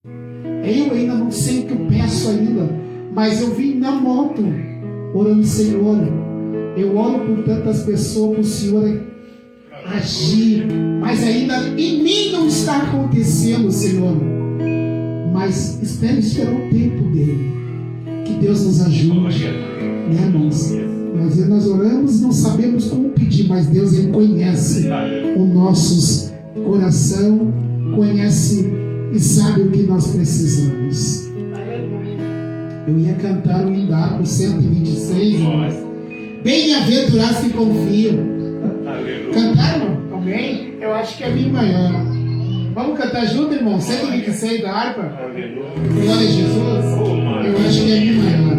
Eu ainda não sei o que eu peço ainda, mas eu vim na moto, orando, Senhor, eu oro por tantas pessoas, para o Senhor agir, mas ainda em mim não está acontecendo, Senhor. Mas espero o tempo dele. Que Deus nos ajude, né, irmãos? Nós oramos e não sabemos como pedir, mas Deus, Ele conhece o nosso coração, conhece e sabe o que nós precisamos. Eu ia cantar o hino o 126, irmãos. Bem-aventurados que confiam. Cantaram? Alguém? Eu acho que é bem maior. Vamos cantar junto, irmão? 126 da harpa. Glória a Jesus. Eu acho que é bem maior.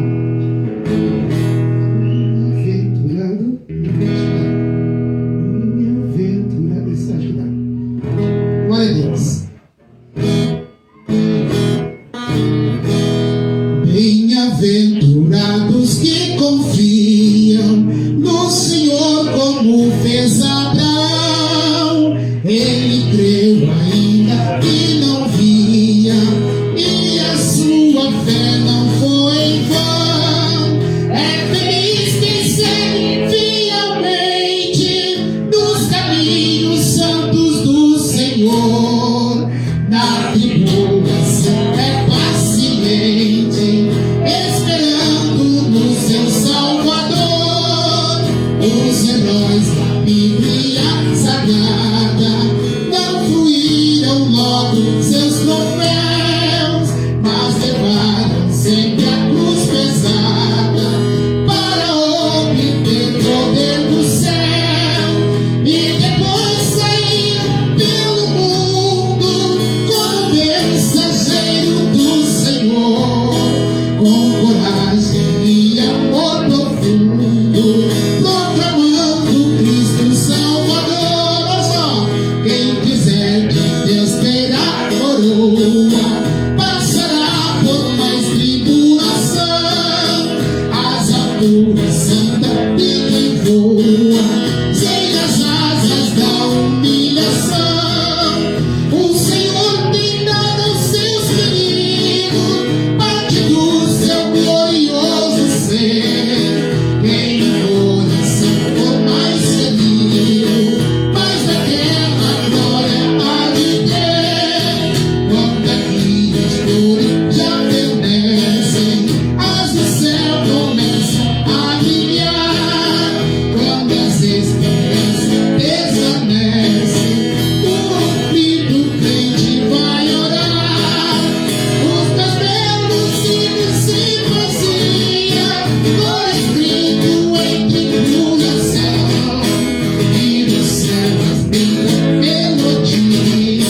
Bem-aventurado. Bem-aventurado. Isso acho que dá. Glória a Deus. Bem-aventurados que confiam no Senhor, como fez Abraão. Ele creu ainda que não via, e a sua fé não foi em vão. É feliz quem segue fielmente nos caminhos santos do Senhor. Na tribulação é paciente, esperando no seu Salvador. Os heróis da Bíblia Sagrada não fluíram logo seus troféus, mas levaram sempre a cruz pesada para obter poder do céu. E depois saíram pelo mundo como mensageiro do Senhor, com coragem e amor profundo, proclamando Cristo Salvador. Olha só, quem quiser de Deus terá coroa, passará por mais tribulação. As alturas santa de quem voa, sem as asas da humilhação. O Senhor tem dado aos seus filhos parte do seu glorioso ser. Quem no coração for mais feliz, mais daquela glória há de ter. Quando aqui as flores já fenecem, as do céu começam a brilhar. Quando as esperanças desvanecem, o aflito crente vai orar. Os meus belos hinos se vaziam, no escrito em tribulação, e no céu as minhas melodias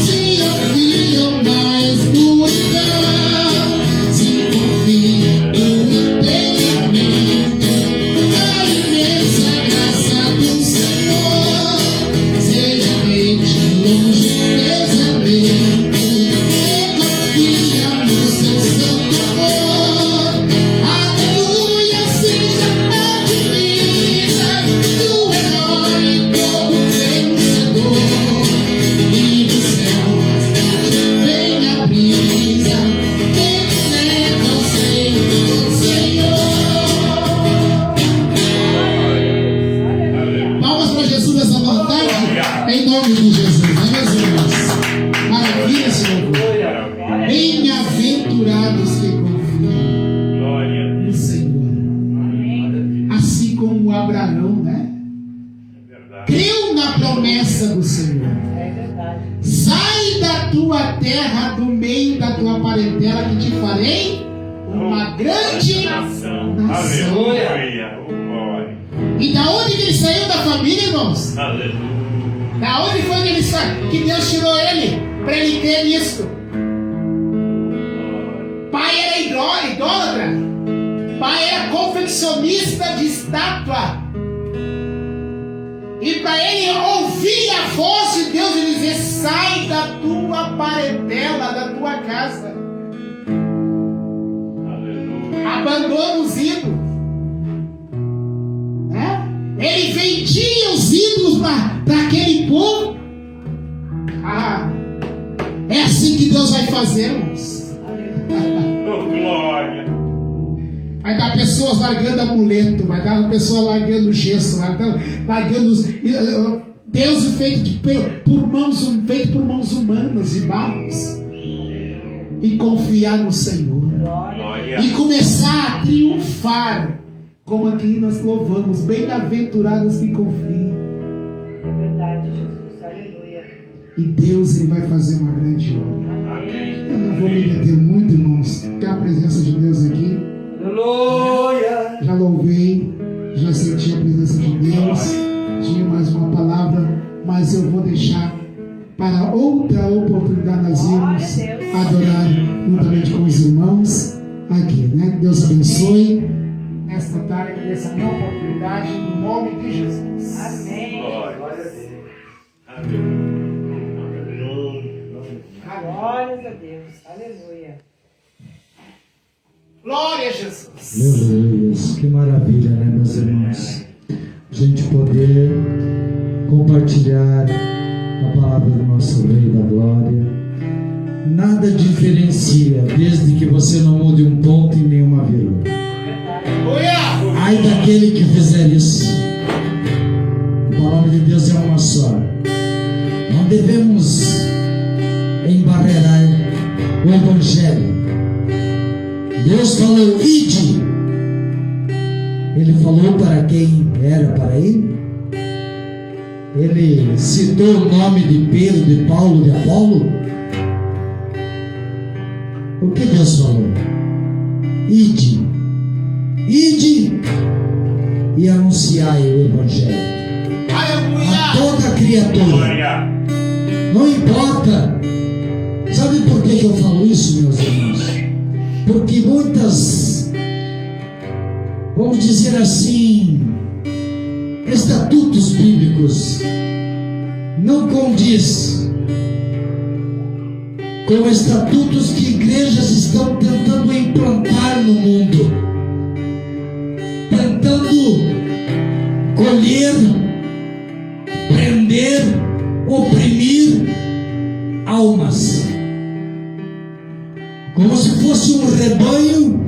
se ouviam na escuridão. Se confiam inteiramente na imensa graça do Senhor, seja mente longe, pesadamente, confia no seu santo amor. Aleluia, seja a divisa do herói todo vencedor. E do céu vem a brisa, ele leva ao seio do Senhor. Palmas para Jesus nessa vontade, em nome de Jesus. Amém, irmãos? Maravilha, Senhor. Bem-aventurados que confiam no Senhor. Assim como Abraão, né? Creu na promessa do Senhor. Sai da tua terra, do meio da tua parentela, que te farei uma grande nação. E da onde que ele saiu da família, irmãos? Da onde foi que ele saiu? Que Deus tirou ele para ele crer nisso. Pai era idólatra. Pai era confeccionista de estátua. E para ele ouvir a voz de Deus e dizer: sai da tua parentela, da tua casa. Abandona os ídolos. Né? Ele vendia os ídolos para aquele povo. É assim que Deus vai fazer, irmãos. Oh, glória. Vai dar pessoas largando amuleto, vai dar pessoas largando gesso, vai dar largando Deus feito por mãos humanas e barros. E confiar no Senhor. Glória. E começar a triunfar. Como aqui nós louvamos, bem-aventurados que confiam. É verdade, Jesus. Aleluia. E Deus ele vai fazer uma grande obra. Amém. Eu não vou me deter muito, irmãos. Tem a presença de Deus aqui. Aleluia. Já louvei, já senti a presença de Deus. Tinha mais uma palavra, mas eu vou deixar para outra oportunidade nós irmos adorar juntamente com os irmãos aqui, né? Deus abençoe nesta tarde, nessa nova oportunidade, no nome de Jesus. Amém. Glória a Deus. Amém. Glórias a Deus. Aleluia. Glória a Jesus. Aleluia, que maravilha, né, meus irmãos? A gente poder compartilhar a palavra do nosso Rei da Glória. Nada diferencia, desde que você não mude um ponto e nenhuma vírgula. Ai daquele que fizer isso. A palavra de Deus é uma só. Não devemos embarrear o Evangelho. Deus falou, ide. Ele falou para quem era para ele. Ele citou o nome de Pedro, de Paulo, de Apolo. O que Deus falou? Ide. Ide e anunciai o Evangelho a toda criatura. Glória. Não importa. Sabe por que eu falo isso, meus irmãos? Porque muitas, vamos dizer assim, estatutos bíblicos não condiz com estatutos que igrejas estão tentando implantar no mundo, tentando colher, prender, oprimir almas, como se fosse um rebanho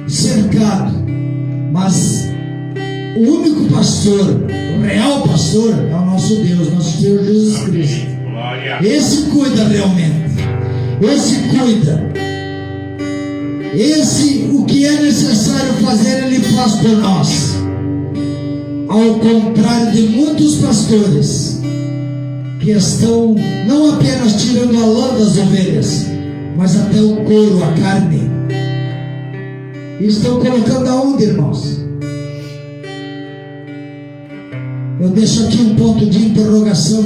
cercado, mas o único pastor, o real pastor é o nosso Deus, nosso Senhor Jesus Cristo. Glória. Esse cuida realmente, esse cuida, esse o que é necessário fazer ele faz por nós, ao contrário de muitos pastores que estão não apenas tirando a lã das ovelhas, mas até o couro, a carne, e estão colocando aonde, irmãos? Eu deixo aqui um ponto de interrogação.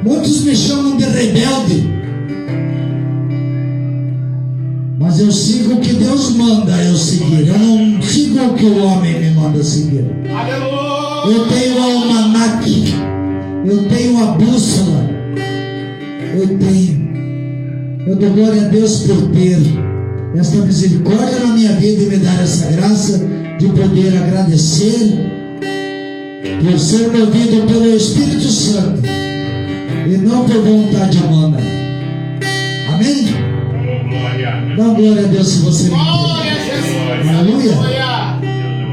Muitos me chamam de rebelde, mas eu sigo o que Deus manda eu seguir. Eu não sigo o que o homem me manda seguir. Eu tenho o almanaque, eu tenho a bússola, eu dou glória a Deus por ter esta misericórdia na minha vida e me dar essa graça de poder agradecer por ser movido pelo Espírito Santo e não por vontade humana. Amém? Glória. Dá glória a Deus se você me entende. Aleluia.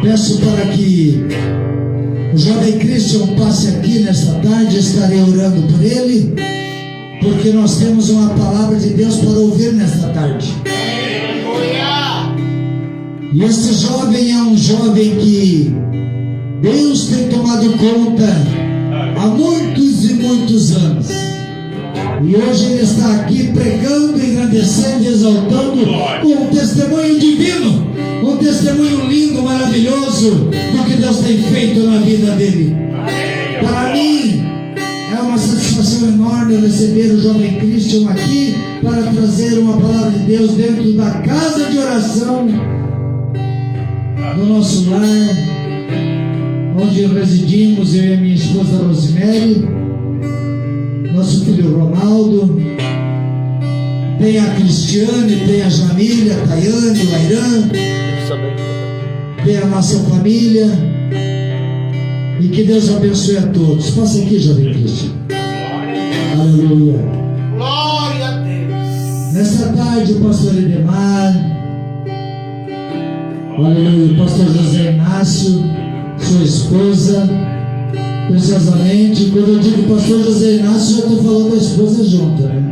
Peço para que o jovem Christian passe aqui nesta tarde. Estarei orando por ele, porque nós temos uma palavra de Deus para ouvir nesta tarde. E este jovem é um jovem que Deus tem tomado conta há muitos e muitos anos. E hoje ele está aqui pregando, engrandecendo, exaltando com um testemunho divino, um testemunho lindo, maravilhoso do que Deus tem feito na vida dele. Para mim é uma satisfação enorme receber o jovem Christian aqui para trazer uma palavra de Deus dentro da casa de oração do nosso lar, onde residimos, eu e a minha esposa Rosemary, nosso filho Ronaldo, tem a Cristiane, tem a Jamília, a Tayane, o Airan, tem a nossa família, e que Deus abençoe a todos. Passa aqui, jovem Cristian. aleluia. Glória a Deus. Nesta tarde, o pastor Edemar, aleluia, o pastor José Inácio, sua esposa, preciosamente. Quando eu digo pastor José Inácio, eu estou falando da esposa junto, né?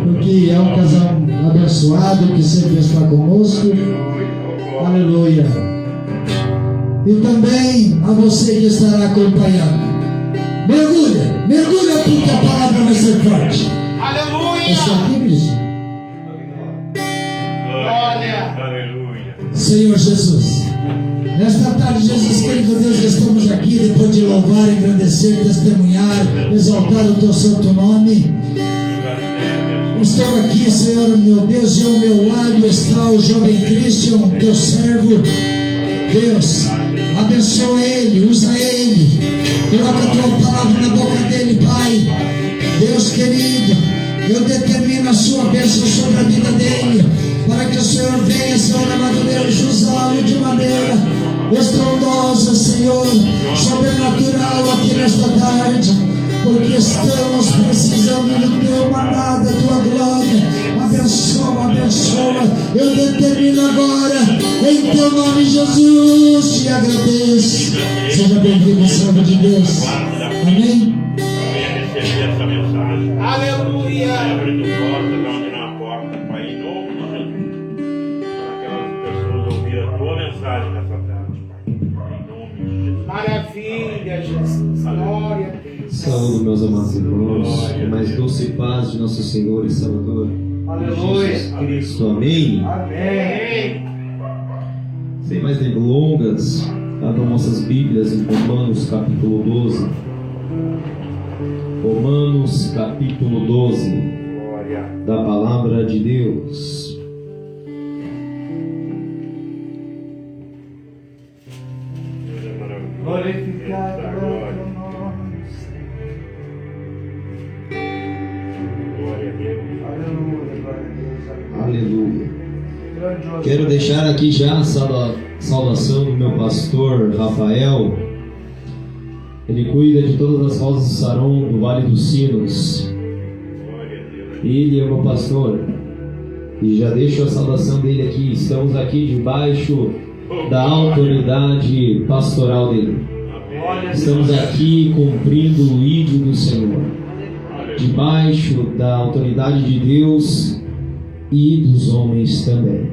Porque é um casal abençoado que sempre está conosco, aleluia. E também a você que estará acompanhando. Mergulha porque a palavra vai ser forte. Aleluia. Está aqui, bicho? Glória. Aleluia. Senhor Jesus, nesta tarde, Jesus querido Deus, estamos aqui depois de louvar, engrandecer, testemunhar, exaltar o teu santo nome. Estou aqui, Senhor, meu Deus, e ao meu lado está o jovem Christian, teu servo. Deus, abençoa ele, usa ele, coloca a tua palavra na boca dele, Pai. Deus querido, eu determino a sua bênção sobre a vida dele, para que o Senhor venha, Senhor amado Deus, usá-lo de maneira estrondosa, Senhor, sobrenatural aqui nesta tarde, porque estamos precisando do teu maná, da tua glória. Abençoa, eu determino agora, em teu nome, Jesus, te agradeço. Seja bem-vindo, servo de Deus. Amém? Venha receber essa mensagem. Aleluia. Abrindo portas onde não há porta, Pai, em nome de Jesus. Para aquelas pessoas ouvirem a tua mensagem nessa tarde, Pai. Em nome de Jesus. Maravilha, Jesus. Glória a Deus. Saúde, meus amados irmãos, a mais doce paz de nosso Senhor e Salvador Jesus Cristo. Amém. Amém. Sem mais delongas, abram nossas Bíblias em Romanos capítulo 12. Romanos capítulo 12 Glória. da palavra de Deus. Deus é maravilhoso. Glorificado Deus dá é o glória. teu nome. Glória a Deus. Aleluia, glória a Deus. Aleluia. Grandioso. Quero deixar aqui já a saudação do meu pastor Rafael. Ele cuida de todas as rosas do Saron do Vale dos Sinos. Glória a Deus. Ele é o meu pastor. E já deixo a saudação dele aqui. Estamos aqui debaixo da autoridade pastoral dele. Amém. Estamos aqui cumprindo o ídolo do Senhor. Debaixo da autoridade de Deus e dos homens também.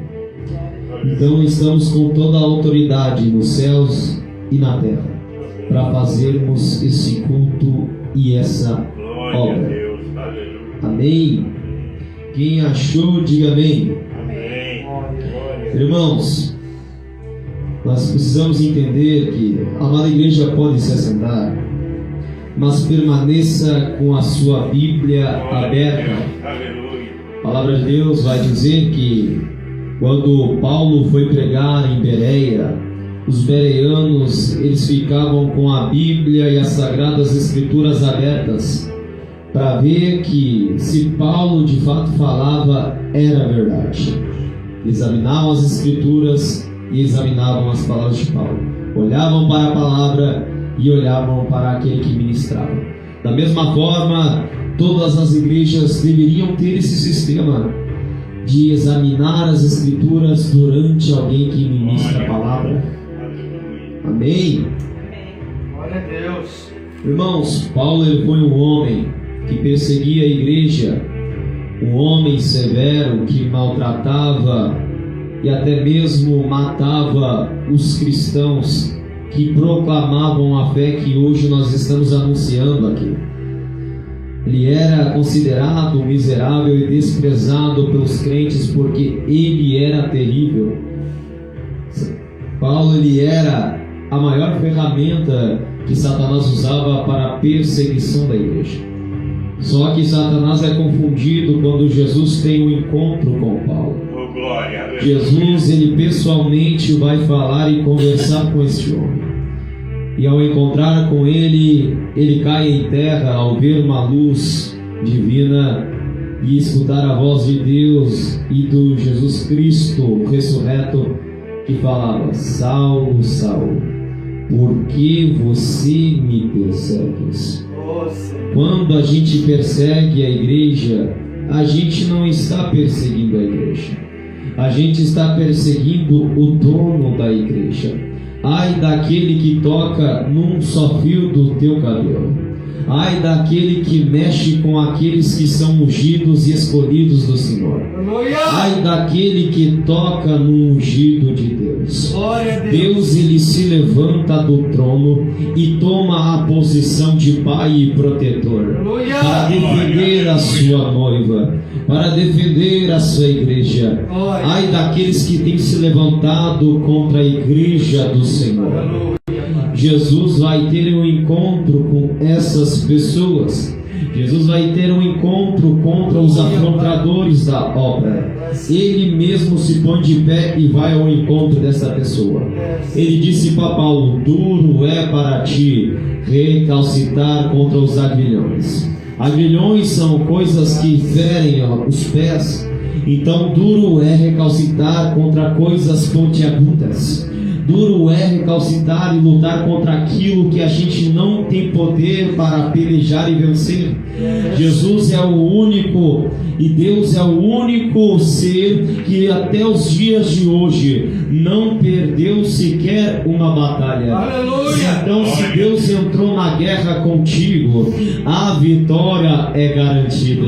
Então estamos com toda a autoridade nos céus e na terra para fazermos esse culto e essa Glória a obra. Deus. Aleluia. Amém? Quem achou, diga amém. Amém. Glória. Irmãos, nós precisamos entender que a amada igreja pode se assentar, mas permaneça com a sua Bíblia aberta. Aleluia. A palavra de Deus vai dizer que quando Paulo foi pregar em Bereia, os bereanos, eles ficavam com a Bíblia e as Sagradas Escrituras abertas para ver que se Paulo de fato falava, era verdade. Examinavam as Escrituras e examinavam as palavras de Paulo. Olhavam para a palavra e olhavam para aquele que ministrava. Da mesma forma, todas as igrejas deveriam ter esse sistema de examinar as Escrituras durante alguém que ministra a palavra. Amém? Glória a Deus. Irmãos, Paulo ele foi um homem que perseguia a igreja, um homem severo que maltratava e até mesmo matava os cristãos que proclamavam a fé que hoje nós estamos anunciando aqui. Ele era considerado miserável e desprezado pelos crentes porque ele era terrível. Paulo ele era a maior ferramenta que Satanás usava para a perseguição da igreja. Só que Satanás é confundido quando Jesus tem um encontro com Paulo. Oh, glória a Deus. Jesus ele pessoalmente vai falar e conversar com este homem. E ao encontrar com ele, ele cai em terra ao ver uma luz divina e escutar a voz de Deus e do Jesus Cristo ressurreto que falava: Saulo, Saulo, por que você me persegues? Quando a gente persegue a igreja, a gente não está perseguindo a igreja. A gente está perseguindo o dono da igreja. Ai daquele que toca num só fio do teu cabelo. Ai daquele que mexe com aqueles que são ungidos e escolhidos do Senhor. Ai daquele que toca no ungido de Deus. Deus, ele se levanta do trono e toma a posição de pai e protetor para defender a sua noiva, para defender a sua igreja. Ai daqueles que têm se levantado contra a igreja do Senhor. Jesus vai ter um encontro com essas pessoas. Jesus vai ter um encontro contra os afrontadores da obra. Ele mesmo se põe de pé e vai ao encontro dessa pessoa. Ele disse para Paulo: duro é para ti recalcitar contra os aguilhões. Aguilhões são coisas que ferem os pés. Então duro é recalcitar contra coisas pontiagudas. Duro é recalcitar e lutar contra aquilo que a gente não tem poder para pelejar e vencer. Jesus é o único e Deus é o único ser que até os dias de hoje não perdeu sequer uma batalha. Então, se Deus entrou na guerra contigo, a vitória é garantida.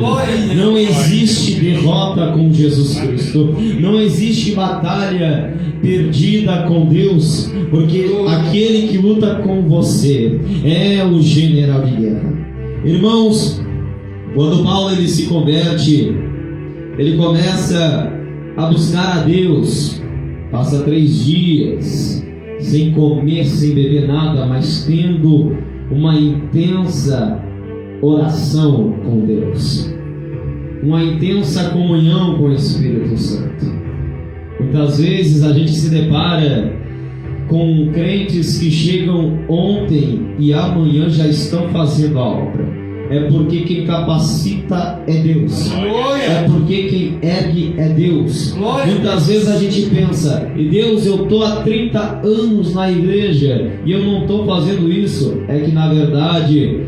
Não existe derrota com Jesus Cristo. Não existe batalha perdida com Deus, porque aquele que luta com você é o general de guerra. Irmãos, quando Paulo ele se converte, ele começa a buscar a Deus, passa 3 dias sem comer, sem beber nada, mas tendo uma intensa oração com Deus, uma intensa comunhão com o Espírito Santo. Muitas vezes a gente se depara com crentes que chegam ontem e amanhã já estão fazendo a obra. É porque quem capacita é Deus. É porque quem ergue é Deus. Muitas vezes a gente pensa: e Deus, eu estou há 30 anos na igreja e eu não estou fazendo isso. É que na verdade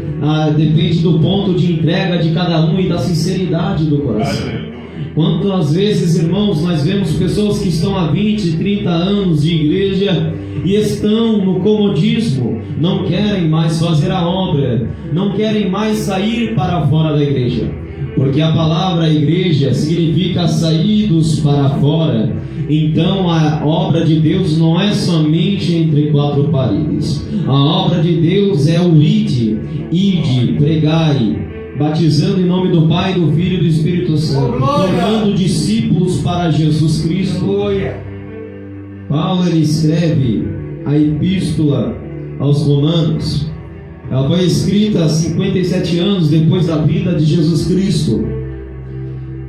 depende do ponto de entrega de cada um e da sinceridade do coração. Quantas vezes, irmãos, nós vemos pessoas que estão há 20, 30 anos de igreja e estão no comodismo, não querem mais fazer a obra, não querem mais sair para fora da igreja, porque a palavra igreja significa saídos para fora. Então a obra de Deus não é somente entre 4 paredes. A obra de Deus é o ide, pregai, batizando em nome do Pai, do Filho e do Espírito Santo, tornando discípulos para Jesus Cristo. Paulo ele escreve a epístola aos Romanos. Ela foi escrita 57 anos depois da vinda de Jesus Cristo.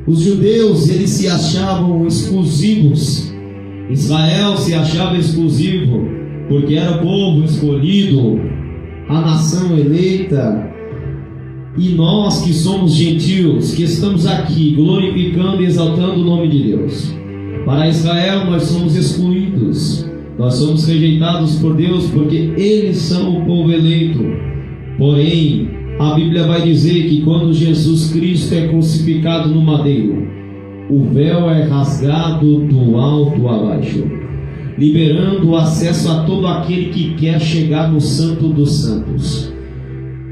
Os judeus eles se achavam exclusivos. Israel se achava exclusivo porque era o povo escolhido, a nação eleita. E nós que somos gentios, que estamos aqui glorificando e exaltando o nome de Deus, para Israel nós somos excluídos, nós somos rejeitados por Deus, porque eles são o povo eleito. Porém, a Bíblia vai dizer que quando Jesus Cristo é crucificado no madeiro, o véu é rasgado do alto a baixo, liberando o acesso a todo aquele que quer chegar no Santo dos Santos.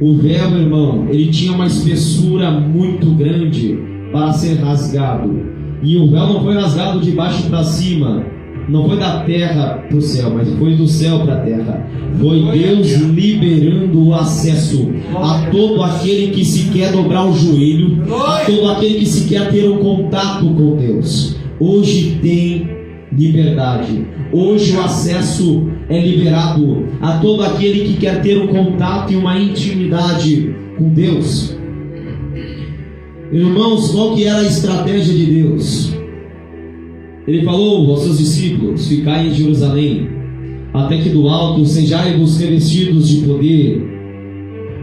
O véu, irmão, ele tinha uma espessura muito grande para ser rasgado. E o véu não foi rasgado de baixo para cima, não foi da terra para o céu, mas foi do céu para a terra. Foi Deus liberando o acesso a todo aquele que se quer dobrar o joelho, a todo aquele que se quer ter um contato com Deus. Hoje tem liberdade. Hoje o acesso é liberado a todo aquele que quer ter um contato e uma intimidade com Deus. Irmãos, qual que era a estratégia de Deus? Ele falou aos seus discípulos: ficai em Jerusalém, até que do alto sejais revestidos de poder,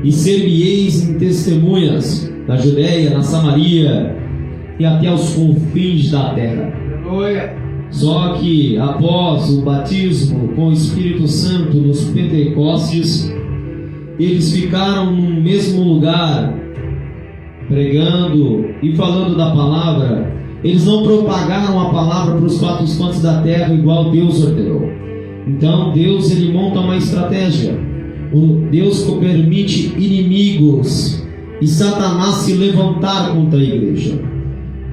e ser-me-eis em testemunhas na Judéia, na Samaria e até aos confins da terra. Só que após o batismo com o Espírito Santo nos Pentecostes, eles ficaram no mesmo lugar, pregando e falando da palavra. Eles não propagaram a palavra para os quatro cantos da terra igual Deus ordenou. Então Deus, ele monta uma estratégia. Deus permite inimigos e Satanás se levantar contra a igreja.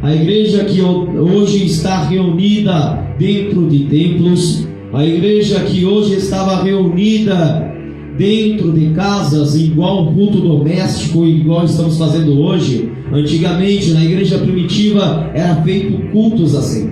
A igreja que hoje está reunida dentro de templos, a igreja que hoje estava reunida dentro de casas, igual culto doméstico, igual estamos fazendo hoje. Antigamente, na igreja primitiva, era feito cultos assim.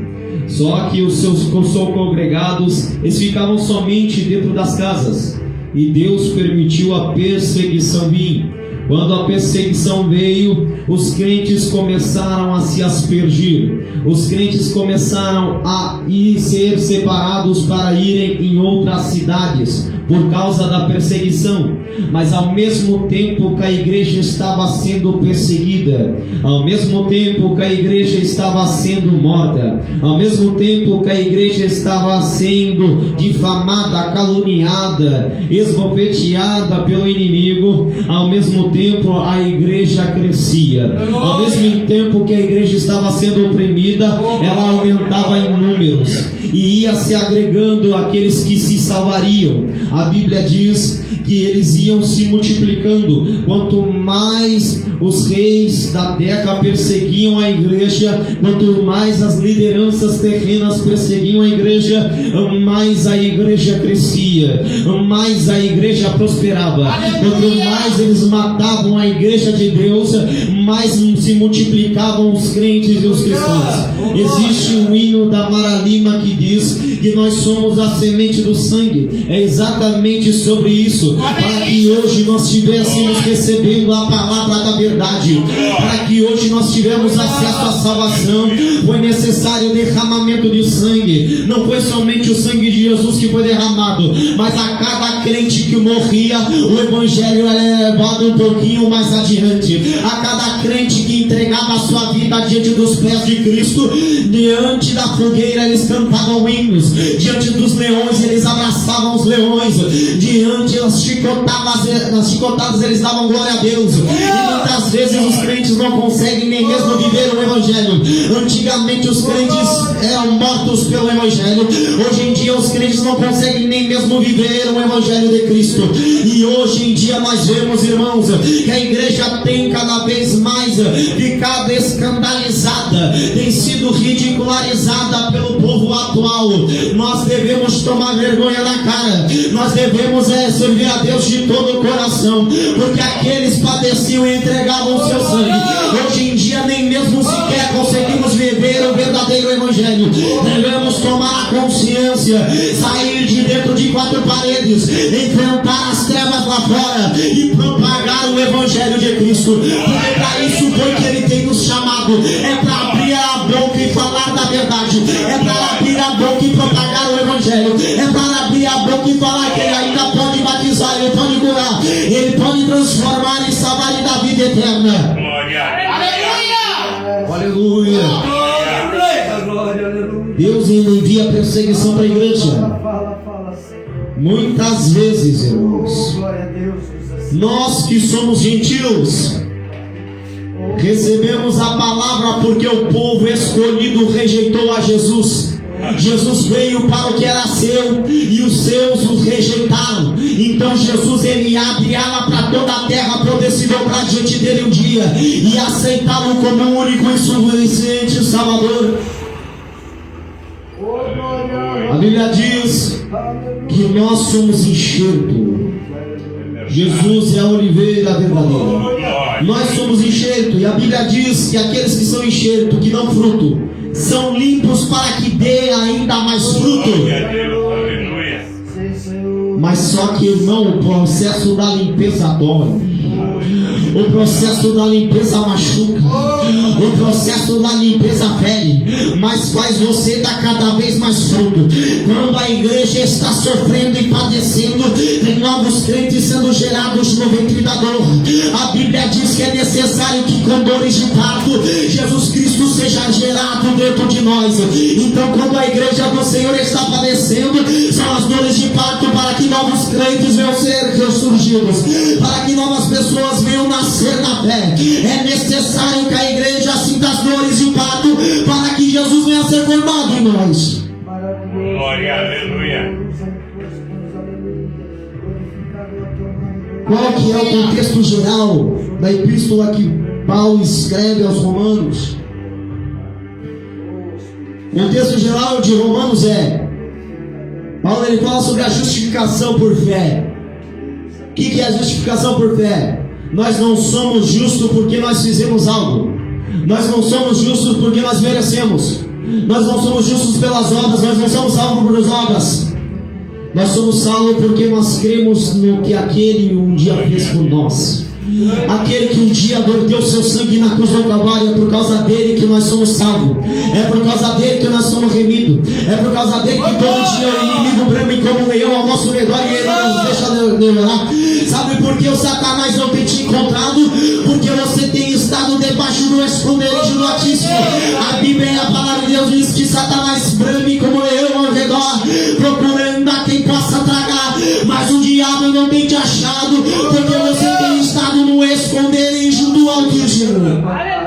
Só que os seus congregados, eles ficavam somente dentro das casas. E Deus permitiu a perseguição vir. Quando a perseguição veio, os crentes começaram a se aspergir. Os crentes começaram a ser separados para irem em outras cidades por causa da perseguição. Mas ao mesmo tempo que a igreja estava sendo perseguida, ao mesmo tempo que a igreja estava sendo morta, ao mesmo tempo que a igreja estava sendo difamada, caluniada, esbofeteada pelo inimigo, ao mesmo tempo a igreja crescia. Ao mesmo tempo que a igreja estava sendo oprimida, ela aumentava em números e ia se agregando aqueles que se salvariam. A Bíblia diz que eles iam se multiplicando. Quanto mais os reis da terra perseguiam a igreja, quanto mais as lideranças terrenas perseguiam a igreja, mais a igreja crescia, mais a igreja prosperava. Quanto mais eles matavam a igreja de Deus, mais se multiplicavam os crentes e os cristãos. Existe um hino da Mara Lima que diz que nós somos a semente do sangue. É exatamente sobre isso, para que hoje nós estivéssemos recebendo a palavra da verdade, para que hoje nós tivéssemos acesso à salvação. Foi necessário o derramamento de sangue. Não foi somente o sangue de Jesus que foi derramado, mas a cada crente que morria, o evangelho era levado um pouquinho mais adiante. A cada crente que entregava a sua vida diante dos pés de Cristo, diante da fogueira eles cantavam hinos, diante dos leões eles abraçavam os leões, diante das chicotadas eles davam glória a Deus. E muitas vezes os crentes não conseguem nem mesmo viver o evangelho. Antigamente os crentes eram mortos pelo evangelho. Hoje em dia os crentes não conseguem nem mesmo viver o evangelho de Cristo. E hoje em dia nós vemos, irmãos, que a igreja tem cada vez mais ficado escandalizada, tem sido ridicularizada pelo povo atual. Nós devemos tomar vergonha na cara. Nós devemos servir a Deus de todo o coração, porque aqueles padeciam e entregavam o seu sangue. Hoje em dia nem mesmo sequer conseguimos viver o verdadeiro evangelho. Devemos tomar a consciência, sair de dentro de quatro paredes, enfrentar as trevas lá fora e propagar o evangelho de Cristo. Porque para isso foi que Ele tem nos chamado. É para abrir a boca e falar da verdade. É para abrir a boca e propagar o evangelho. É para abrir a boca e falar que Ele ainda pode batizar, Ele pode curar, Ele pode transformar e salvar e dar vida eterna. Glória. Aleluia. Deus envia perseguição para a igreja. Muitas vezes, irmãos, nós que somos gentios recebemos a palavra porque o povo escolhido rejeitou a Jesus. Jesus veio para o que era seu e os seus os rejeitaram. Então Jesus, ele abre ala para toda a terra para poder se dobrar diante dele um dia e aceitá-lo como o único e suficiente Salvador. A Bíblia diz que nós somos enxerto. Jesus é a oliveira verdadeira. Nós somos enxerto. E a Bíblia diz que aqueles que são enxerto, que dão fruto, são limpos para que dê ainda mais fruto. Mas só que, irmão, o processo da limpeza dói. O processo da limpeza machuca. O processo da limpeza fere, mas faz você dar cada vez mais fruto. Quando a igreja está sofrendo e padecendo, tem novos crentes sendo gerados no ventre da dor. A Bíblia diz que é necessário que com dores de parto Jesus Cristo seja gerado dentro de nós. Então quando a igreja do Senhor está padecendo, são as dores de parto para que novos crentes venham ser ressurgidos, para em nós. Glória, aleluia. Qual que é o contexto geral da epístola que Paulo escreve aos Romanos? O contexto geral de Romanos Paulo ele fala sobre a justificação por fé. O que é a justificação por fé? Nós não somos justos porque nós fizemos algo. Nós não somos justos porque nós merecemos. Nós não somos justos pelas obras. Nós não somos salvos por obras. Nós somos salvos porque nós cremos no que aquele um dia fez por nós. Aquele que um dia verteu seu sangue na cruz do Calvário. É por causa dele que nós somos salvos. É por causa dele que nós somos remidos. É por causa dele que todo dia o inimigo brama como um leão ao nosso redor e ele não nos deixa demorar. Sabe por que o Satanás não tem te encontrado? Porque você tem estado debaixo do esconderijo do Altíssimo. A Bíblia, a palavra de Deus diz que Satanás brame como um leão ao redor, procurando a quem possa tragar. Mas o diabo não tem te achado, porque você tem estado no esconderijo do Altíssimo. Glória,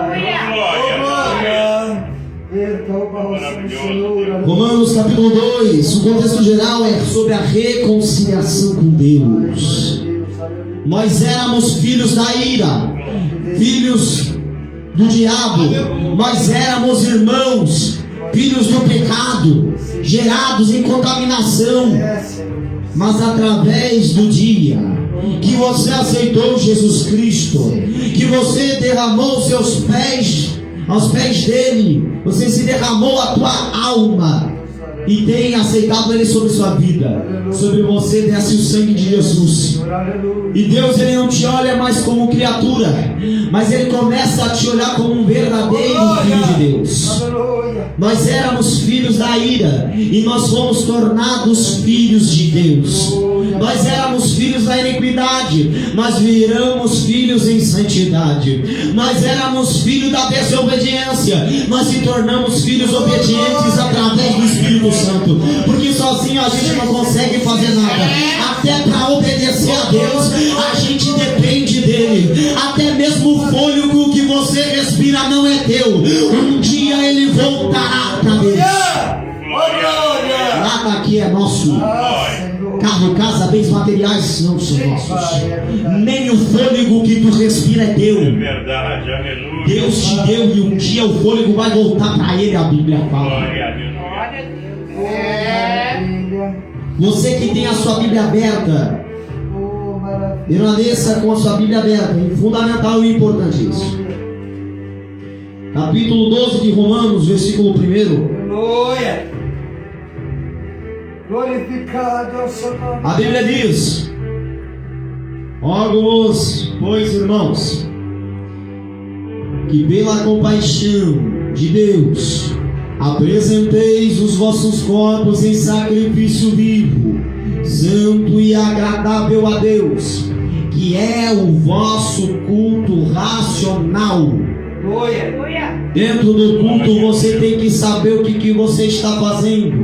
Romanos capítulo 2, o contexto geral é sobre a reconciliação com Deus. Nós éramos filhos da ira, filhos do diabo. Nós éramos irmãos, filhos do pecado, gerados em contaminação. Mas através do dia que você aceitou Jesus Cristo, que você derramou seus pés aos pés dele, você se derramou a tua alma e tem aceitado ele sobre sua vida. Sobre você desce o sangue de Jesus. E Deus ele não te olha mais como criatura, mas ele começa a te olhar como um verdadeiro filho de Deus. Nós éramos filhos da ira e nós fomos tornados filhos de Deus. Nós éramos filhos da iniquidade, nós viramos filhos em santidade. Nós éramos filhos da desobediência, nós se tornamos filhos obedientes através do Espírito Santo. Porque sozinho a gente não consegue fazer nada. Até para obedecer a Deus a gente depende dele. Até mesmo o fôlego que você respira não é teu. Um dia ele voltará para Deus. Nada aqui é nosso. Carro, casa, bens materiais não são nossos. Nem o fôlego que tu respira é teu. é verdade, aleluia. Deus te deu e um dia o fôlego vai voltar para ele, a Bíblia fala. Glória a Deus. Você que tem a sua Bíblia aberta, permaneça com a sua Bíblia aberta. É fundamental e importante isso. Capítulo 12 de Romanos, versículo 1. Aleluia. Glorificado é o seu nome. A Bíblia diz: rogo-vos, pois, irmãos, que pela compaixão de Deus apresenteis os vossos corpos em sacrifício vivo, santo e agradável a Deus, que é o vosso culto racional. Dentro do culto você tem que saber o que você está fazendo.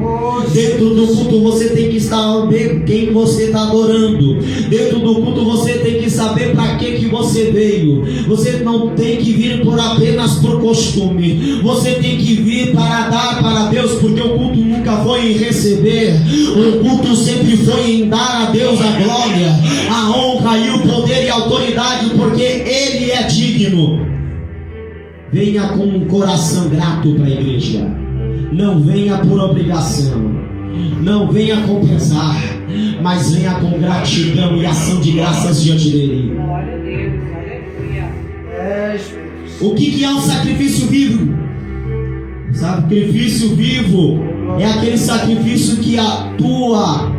Dentro do culto você tem que saber quem você está adorando. Dentro do culto você tem que saber para que você veio. Você não tem que vir apenas por costume. Você tem que vir para dar para Deus, porque o culto nunca foi em receber. O culto sempre foi em dar a Deus a glória, a honra e o poder e a autoridade, porque Ele é digno. Venha com um coração grato para a igreja. Não venha por obrigação. Não venha compensar, mas venha com gratidão e ação de graças diante dele. Glória a Deus, aleluia. O que é um sacrifício vivo? Sacrifício vivo é aquele sacrifício que a tua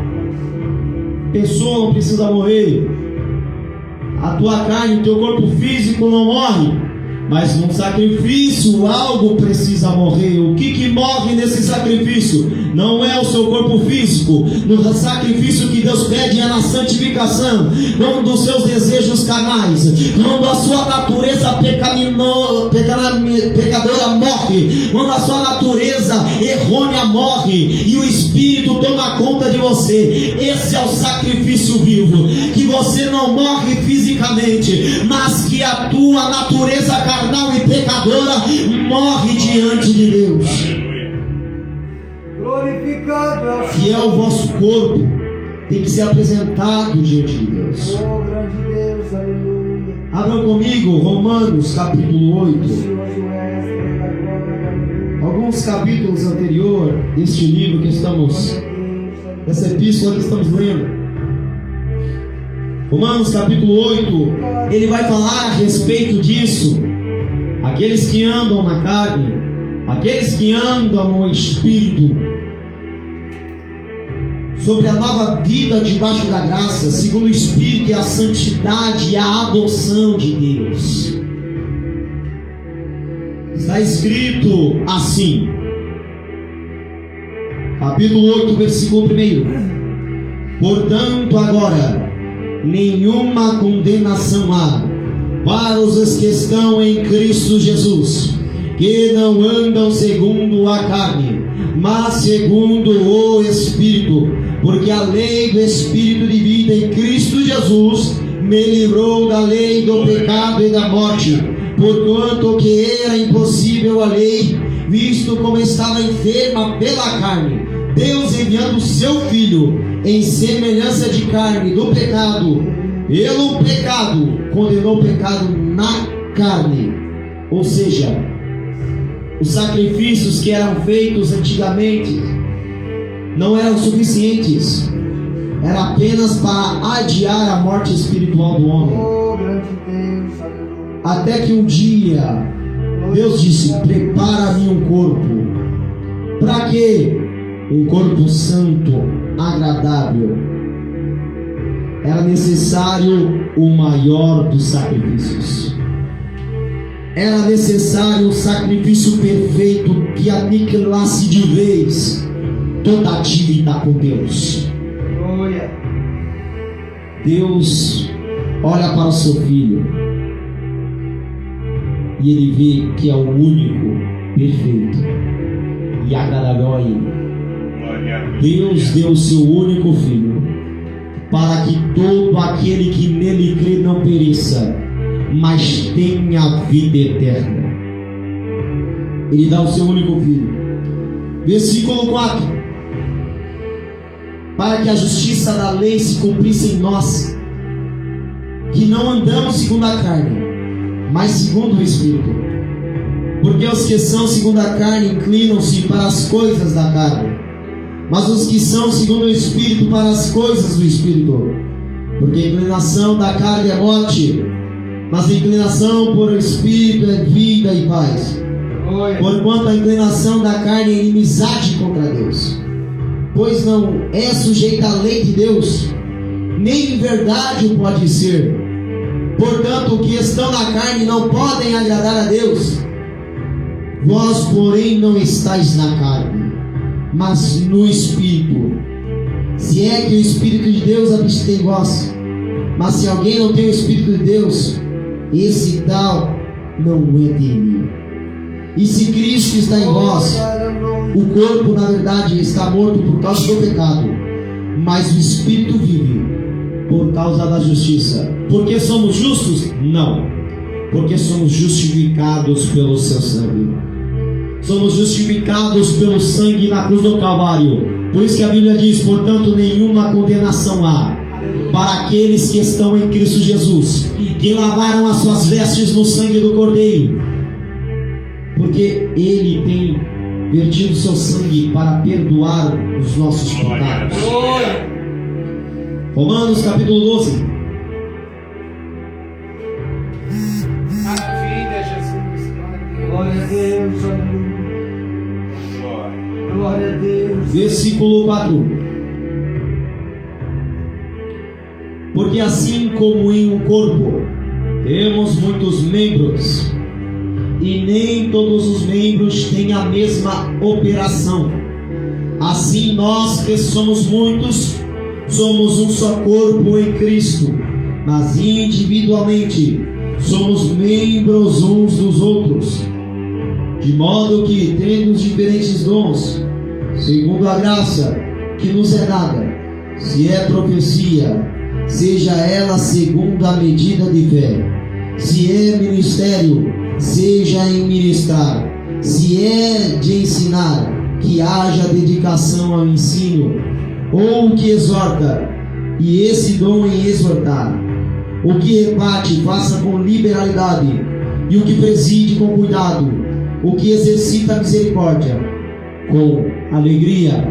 pessoa não precisa morrer. A tua carne, o teu corpo físico não morre. Mas num sacrifício algo precisa morrer. O que morre nesse sacrifício? Não é o seu corpo físico. No sacrifício que Deus pede é na santificação, não dos seus desejos carnais. Quando a sua natureza pecadora morre, quando a sua natureza errônea morre e o Espírito toma conta de você, esse é o sacrifício vivo. Que você não morre fisicamente, mas que a tua natureza carnal e pecadora morre diante de Deus. Obrigado, é o que é o vosso corpo, tem que ser apresentado diante de Deus. Senhor, grande Deus, aleluia. Abram comigo Romanos capítulo 8. Alguns capítulos anterior deste livro que estamos, dessa epístola que estamos lendo. Romanos capítulo 8, ele vai falar a respeito disso. Aqueles que andam na carne, aqueles que andam no Espírito, sobre a nova vida debaixo da graça, segundo o Espírito, e a santidade e a adoção de Deus. Está escrito assim, capítulo 8, versículo 1: Portanto, agora, nenhuma condenação há para os que estão em Cristo Jesus, que não andam segundo a carne, mas segundo o Espírito, porque a lei do Espírito de vida em Cristo Jesus me livrou da lei do pecado e da morte, porquanto que era impossível a lei, visto como estava enferma pela carne, Deus enviando o seu Filho em semelhança de carne do pecado, pelo pecado, condenou o pecado na carne. Ou seja, os sacrifícios que eram feitos antigamente não eram suficientes, era apenas para adiar a morte espiritual do homem. Oh, grande Deus, aleluia. Até que um dia Deus disse: prepara-me um corpo. Para quê? Um corpo santo, agradável. Era necessário o maior dos sacrifícios. Era necessário um sacrifício perfeito que aniquilasse de vez toda a dívida com Deus. Glória. Deus olha para o seu filho e ele vê que é o único, perfeito e agradável a ele. Deus deu o seu único filho para que todo aquele que nele crê não pereça, mas tenha vida eterna. Ele dá o seu único filho. Versículo 4: para que a justiça da lei se cumprisse em nós, que não andamos segundo a carne, mas segundo o Espírito. Porque os que são segundo a carne inclinam-se para as coisas da carne, mas os que são segundo o Espírito para as coisas do Espírito. Porque a inclinação da carne é morte, mas a inclinação por o Espírito é vida e paz. Porquanto a inclinação da carne é inimizade contra Deus, pois não é sujeita à lei de Deus, nem em verdade o pode ser. Portanto, os que estão na carne não podem agradar a Deus. Vós, porém, não estáis na carne, mas no Espírito, se é que o Espírito de Deus habita em vós. Mas se alguém não tem o Espírito de Deus, esse tal não é dele. E se Cristo está em vós, o corpo na verdade está morto por causa do pecado, mas o Espírito vive por causa da justiça. Porque somos justos? Não, porque somos justificados pelo seu sangue. Somos justificados pelo sangue na cruz do Calvário. Por isso que a Bíblia diz: portanto, nenhuma condenação há para aqueles que estão em Cristo Jesus, que lavaram as suas vestes no sangue do Cordeiro, porque Ele tem vertido seu sangue para perdoar os nossos pecados. Romanos capítulo 12. Maravilha, Jesus. Glória a Deus, aleluia. Glória a Deus. Versículo 4: porque assim como em um corpo temos muitos membros, e nem todos os membros têm a mesma operação, assim nós que somos muitos, somos um só corpo em Cristo, mas individualmente somos membros uns dos outros, de modo que, tendo os diferentes dons, segundo a graça que nos é dada, se é profecia, seja ela segundo a medida de fé; se é ministério, seja em ministrar; se é de ensinar, que haja dedicação ao ensino, ou o que exorta, e esse dom em exortar. O que rebate, faça com liberalidade, e o que preside com cuidado. O que exercita a misericórdia, com alegria.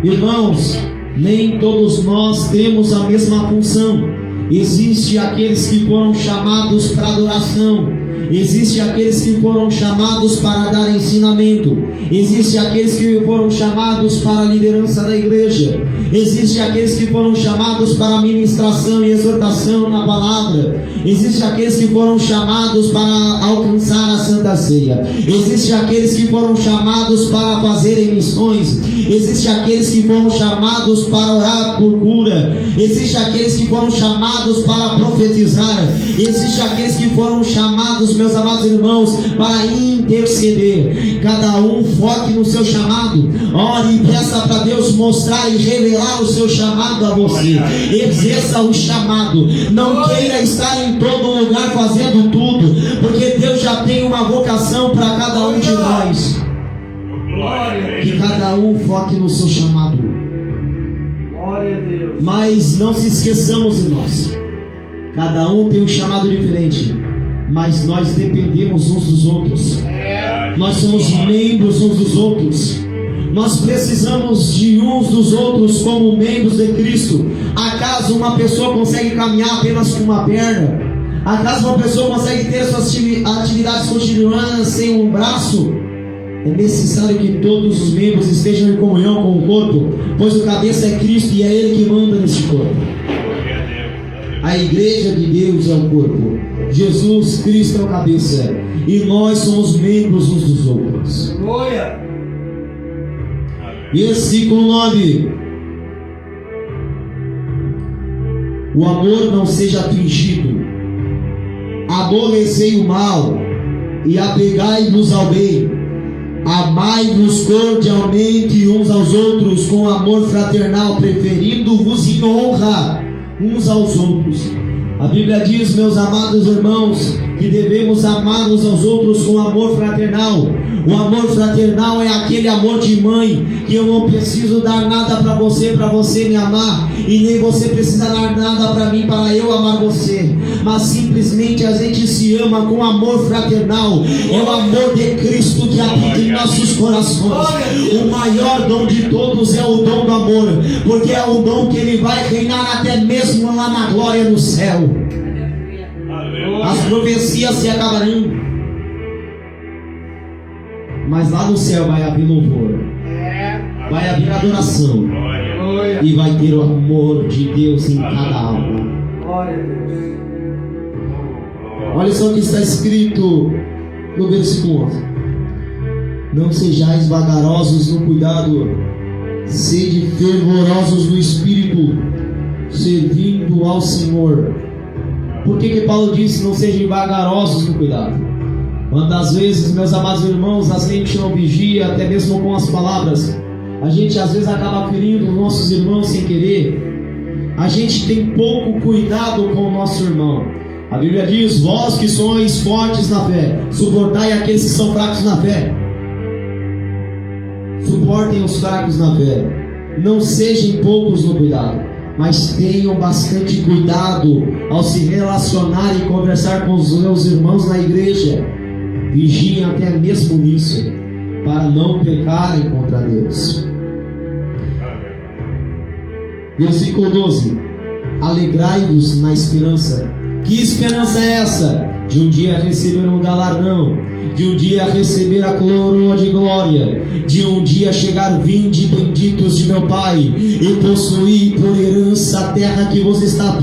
Irmãos, nem todos nós temos a mesma função. Existem aqueles que foram chamados para adoração, existem aqueles que foram chamados para dar ensinamento, existem aqueles que foram chamados para a liderança da igreja, existem aqueles que foram chamados para a ministração e exortação na palavra, existem aqueles que foram chamados para alcançar a Santa Ceia, existem aqueles que foram chamados para fazerem missões, existem aqueles que foram chamados para orar por cura, existem aqueles que foram chamados para profetizar, existem aqueles que foram chamados, meus amados irmãos, para interceder. Cada um foque no seu chamado, ore e peça para Deus mostrar e revelar o seu chamado a você. Exerça o chamado, não queira estar em todo lugar fazendo tudo, porque Deus já tem uma vocação para cada um de nós. Que cada um foque no seu chamado. Glória a Deus. Mas não se esqueçamos de nós. Cada um tem um chamado diferente, mas nós dependemos uns dos outros. Nós somos membros uns dos outros. Nós precisamos de uns dos outros como membros de Cristo. Acaso uma pessoa consegue caminhar apenas com uma perna? Acaso uma pessoa consegue ter suas atividades cotidianas sem um braço? É necessário que todos os membros estejam em comunhão com o corpo, pois o cabeça é Cristo e é Ele que manda nesse corpo. A igreja de Deus é o corpo, Jesus Cristo é o cabeça, e nós somos membros uns dos outros. Glória. Versículo 9: o amor não seja fingido, aborrecei o mal e apegai-vos ao bem. Amai-vos cordialmente uns aos outros com amor fraternal, preferindo-vos em honra uns aos outros. A Bíblia diz, meus amados irmãos, que devemos amar uns aos outros com amor fraternal. O amor fraternal é aquele amor de mãe, que eu não preciso dar nada para você me amar, e nem você precisa dar nada para mim para eu amar você, mas simplesmente a gente se ama com amor fraternal. É o amor de Cristo que habita em nossos corações. O maior dom de todos é o dom do amor, porque é o dom que Ele vai reinar até mesmo lá na glória no céu. As profecias se acabarão, mas lá no céu vai haver louvor, vai haver adoração, Glória. e vai ter o amor de Deus em cada alma. Glória a Deus. Olha só o que está escrito no versículo 11: não sejais vagarosos no cuidado, sede fervorosos no espírito, servindo ao Senhor. Por que Paulo disse não sejam vagarosos no cuidado? Quantas vezes, meus amados irmãos, a gente não vigia, até mesmo com as palavras, a gente às vezes acaba ferindo os nossos irmãos sem querer. A gente tem pouco cuidado com o nosso irmão. A Bíblia diz, vós que sois fortes na fé, suportai aqueles que são fracos na fé. Suportem os fracos na fé. Não sejam poucos no cuidado, mas tenham bastante cuidado ao se relacionar e conversar com os meus irmãos na igreja. Vigiem até mesmo nisso, para não pecarem contra Deus. Versículo 12: alegrai-vos na esperança. Que esperança é essa? De um dia receber um galardão, de um dia receber a coroa de glória, de um dia chegar, vinde benditos de meu Pai, e possuir por herança a terra que vos está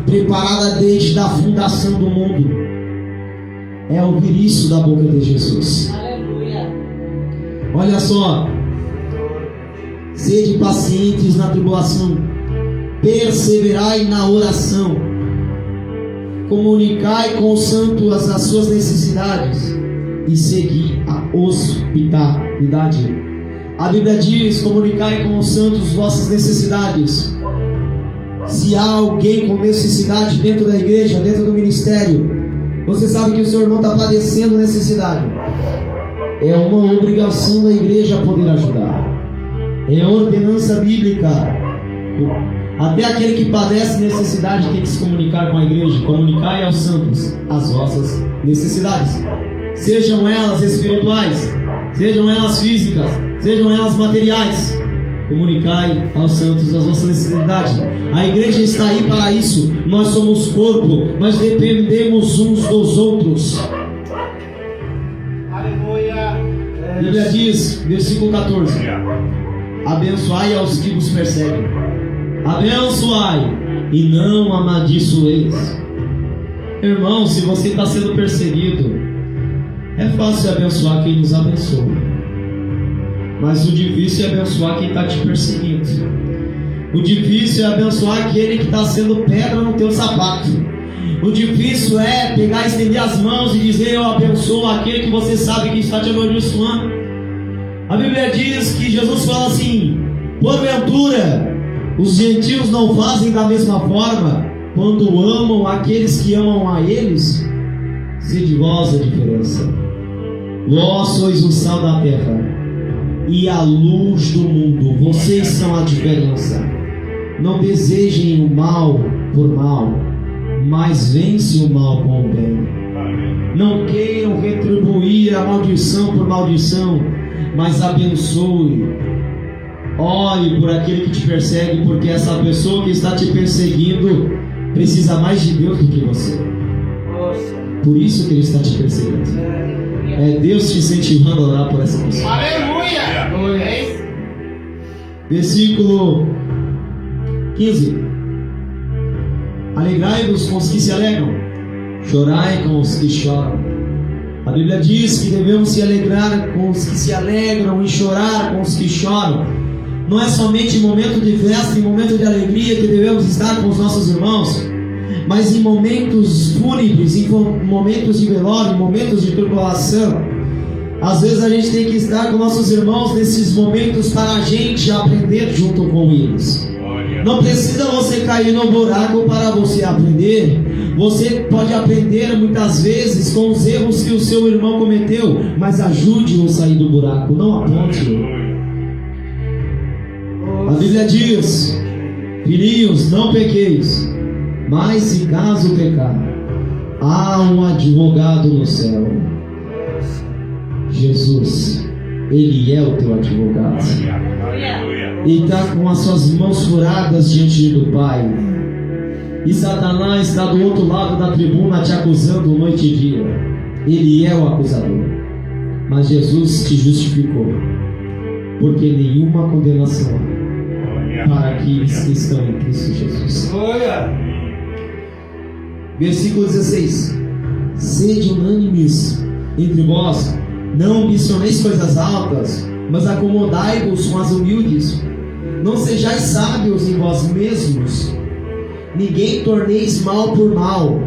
preparada desde a fundação do mundo. É ouvir isso da boca de Jesus. Aleluia. Olha só: sede pacientes na tribulação, perseverai na oração, comunicai com os santos as suas necessidades e segui a hospitalidade. A Bíblia diz, comunicai com os santos vossas necessidades. Se há alguém com necessidade dentro da igreja, dentro do ministério, você sabe que o seu irmão está padecendo necessidade, É uma obrigação da igreja poder ajudar. É ordenança bíblica. Até aquele que padece necessidade tem que se comunicar com a igreja. Comunicai aos santos as vossas necessidades, sejam elas espirituais, sejam elas físicas, sejam elas materiais. Comunicai aos santos as vossas necessidades. A igreja está aí para isso. Nós somos corpo, nós dependemos uns dos outros. Aleluia. A Bíblia diz, versículo 14: abençoai aos que vos perseguem, abençoai e não amaldiçoeis. Irmão, se você está sendo perseguido, é fácil abençoar quem nos abençoa, mas o difícil é abençoar quem está te perseguindo. O difícil é abençoar aquele que está sendo pedra no teu sapato. O difícil é pegar, estender as mãos e dizer: eu abençoo aquele que você sabe que está te abençoando. A Bíblia diz que Jesus fala assim: porventura os gentios não fazem da mesma forma quando amam aqueles que amam a eles? Sede vós a diferença. Vós sois o sal da terra e a luz do mundo. Vocês são a diferença. Não desejem o mal por mal, mas vence o mal com o bem. Não queiram retribuir a maldição por maldição, mas abençoe. Ore por aquele que te persegue, porque essa pessoa que está te perseguindo precisa mais de Deus do que você. Por isso que ele está te perseguindo. É Deus te incentivando a orar por essa pessoa. Aleluia. Versículo 15: alegrai-vos com os que se alegram, chorai com os que choram. A Bíblia diz que devemos se alegrar com os que se alegram e chorar com os que choram. Não é somente em momento de festa, em momento de alegria que devemos estar com os nossos irmãos, mas em momentos fúnebres, em momentos de velório, em momentos de tribulação. Às vezes a gente tem que estar com nossos irmãos nesses momentos para a gente aprender junto com eles. Não precisa você cair no buraco para você aprender. Você pode aprender muitas vezes com os erros que o seu irmão cometeu, mas ajude-o a sair do buraco, não aponte-o. A Bíblia diz: filhinhos, não pequeis, mas se caso pecar, há um advogado no céu, Jesus. Ele é o teu advogado. E está com as suas mãos furadas diante do Pai. E Satanás está do outro lado da tribuna te acusando noite e dia. Ele é o acusador. Mas Jesus te justificou, porque nenhuma condenação para aqueles que estão em Cristo Jesus. Versículo 16: sede unânimes entre vós, não ambicioneis coisas altas, mas acomodai-vos com as humildes. Não sejais sábios em vós mesmos, ninguém torneis mal por mal.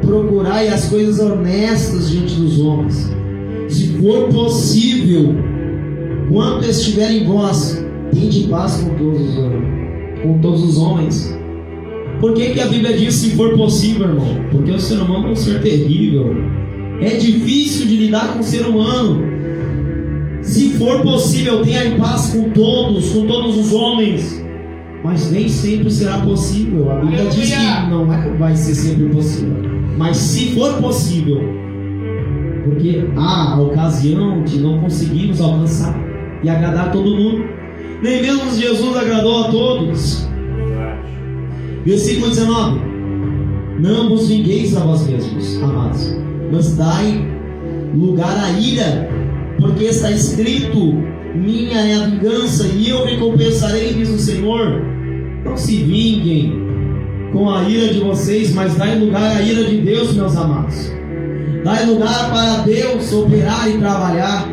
Procurai as coisas honestas diante dos homens. Se for possível, quanto estiver em vós, tende paz com todos os homens. Por que a Bíblia diz se for possível, irmão? Porque o ser humano é um ser terrível. É difícil de lidar com o ser humano. Se for possível, tenha em paz com todos os homens. Mas nem sempre será possível. A Bíblia diz que não vai ser sempre possível. Mas se for possível, porque há a ocasião de não conseguirmos alcançar e agradar todo mundo. Nem mesmo Jesus agradou a todos. Versículo 19: não vos vingueis a vós mesmos, amados, mas dai lugar à ira, porque está escrito: minha é a vingança e eu recompensarei, diz o Senhor. Não se vinguem com a ira de vocês, mas dai lugar à ira de Deus, meus amados. Dai lugar para Deus operar e trabalhar.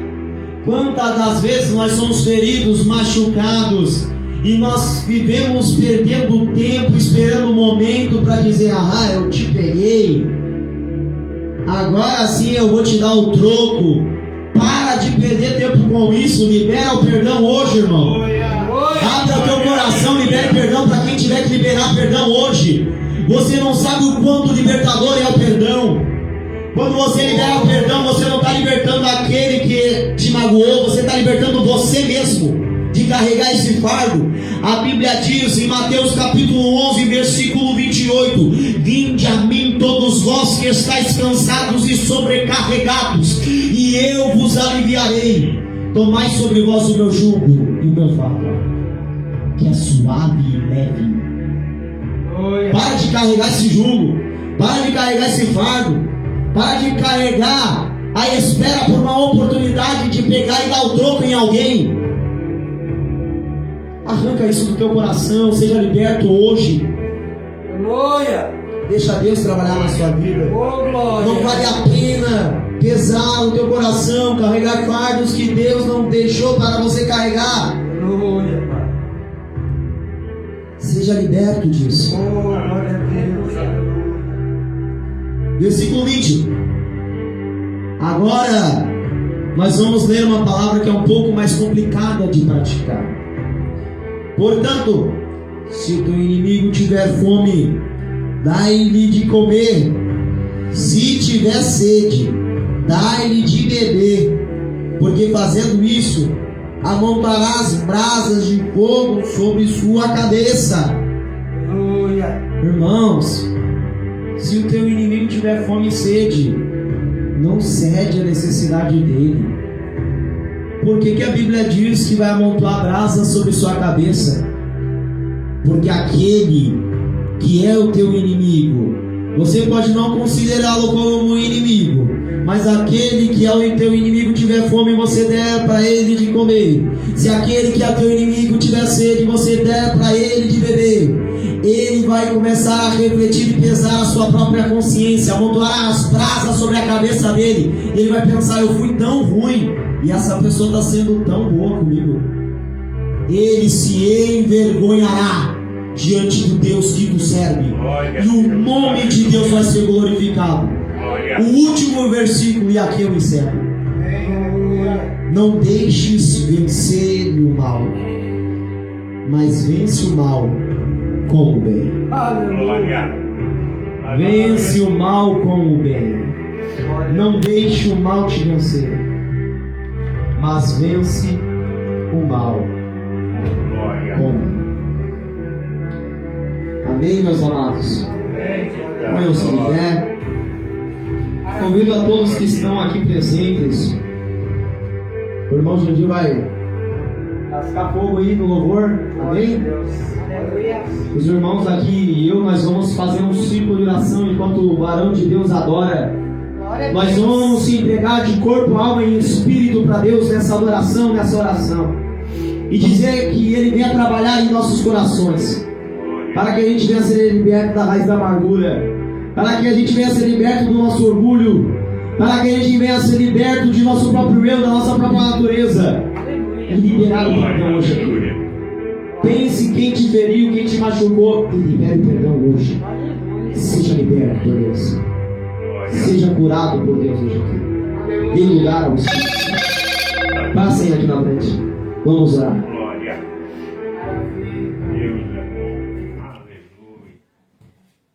Quantas das vezes nós somos feridos, machucados, e nós vivemos perdendo tempo, esperando o momento para dizer: ah, eu te peguei, agora sim eu vou te dar o troco. Para de perder tempo com isso. Libera o perdão hoje, irmão. Abra o teu coração, libere perdão para quem tiver que liberar perdão hoje. Você não sabe o quanto libertador é o perdão. Quando você libera o perdão, você não está libertando aquele que magoou, você está libertando você mesmo de carregar esse fardo. A Bíblia diz em Mateus capítulo 11, versículo 28: vinde a mim todos vós que estáis cansados e sobrecarregados, e eu vos aliviarei. Tomai sobre vós o meu jugo e o meu fardo, que é suave e leve. Para de carregar esse jugo, para de carregar esse fardo, para de carregar a espera por uma oportunidade de pegar e dar o troco em alguém. Arranca isso do teu coração, seja liberto hoje. Glória. Deixa Deus trabalhar na sua vida. Glória. Não vale a pena pesar no teu coração, carregar fardos que Deus não deixou para você carregar. Glória, Pai. Seja liberto disso. Oh, glória a Deus. Versículo 20. Agora nós vamos ler uma palavra que é um pouco mais complicada de praticar. Portanto, se o teu inimigo tiver fome, dai-lhe de comer. Se tiver sede, dai-lhe de beber. Porque fazendo isso, amontarás brasas de fogo sobre sua cabeça. Glória. Irmãos, se o teu inimigo tiver fome e sede, não cede à necessidade dele. Por que a Bíblia diz que vai amontoar brasas sobre sua cabeça? Porque aquele que é o teu inimigo, você pode não considerá-lo como um inimigo, mas aquele que é o teu inimigo tiver fome, você der para ele de comer. Se aquele que é teu inimigo tiver sede, você der para ele de beber. Ele vai começar a refletir e pesar a sua própria consciência, amontoar as brasas sobre a cabeça dele. Ele vai pensar: eu fui tão ruim e essa pessoa está sendo tão boa comigo. Ele se envergonhará diante do Deus que tu serve, e o nome de Deus vai ser glorificado. O último versículo, e aqui eu encerro: não deixes vencer o mal, mas vence o mal com o bem. Vence o mal com o bem. Não deixe o mal te vencer, mas vence o mal com o bem. Amém, meus amados? Põe-se de pé. Convido a todos que estão aqui presentes. O irmão Jandir vai tascar fogo aí no louvor. Amém? Os irmãos aqui e eu, nós vamos fazer um círculo de oração enquanto o varão de Deus adora. Nós vamos se entregar de corpo, alma e espírito para Deus nessa adoração, nessa oração. E dizer que Ele venha trabalhar em nossos corações, para que a gente venha ser liberto da raiz da amargura, para que a gente venha ser liberto do nosso orgulho, para que a gente venha ser liberto de nosso próprio eu, da nossa própria natureza, e liberar o perdão hoje aqui. Pense quem te feriu, quem te machucou, e libere o perdão hoje. Seja liberto por Deus, seja curado por Deus hoje aqui. Dê lugar ao Espírito. Passem aqui na frente, vamos orar.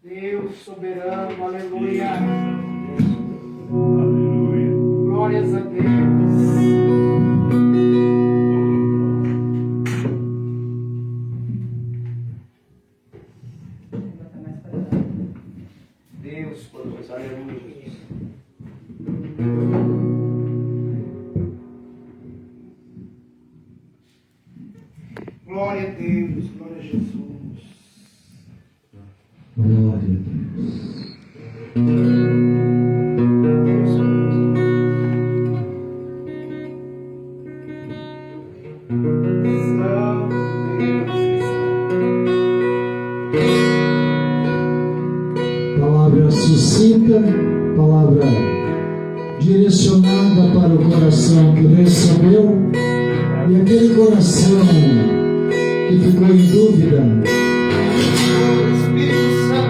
Deus soberano, aleluia. Aleluia. Glórias a Deus. Deus poderoso, aleluia. Glória a Deus, glória a Jesus. Glória a Deus. Palavra sucinta, palavra direcionada para o coração que recebeu, e aquele coração que ficou em dúvida.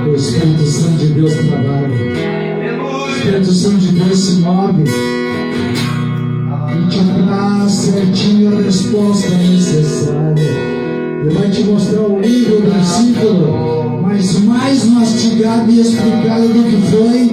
O Espírito Santo de Deus trabalha. O Espírito Santo de Deus se move e te dá certinho a resposta necessária. Ele vai te mostrar o livro, o versículo, mas mais mastigado e explicado do que foi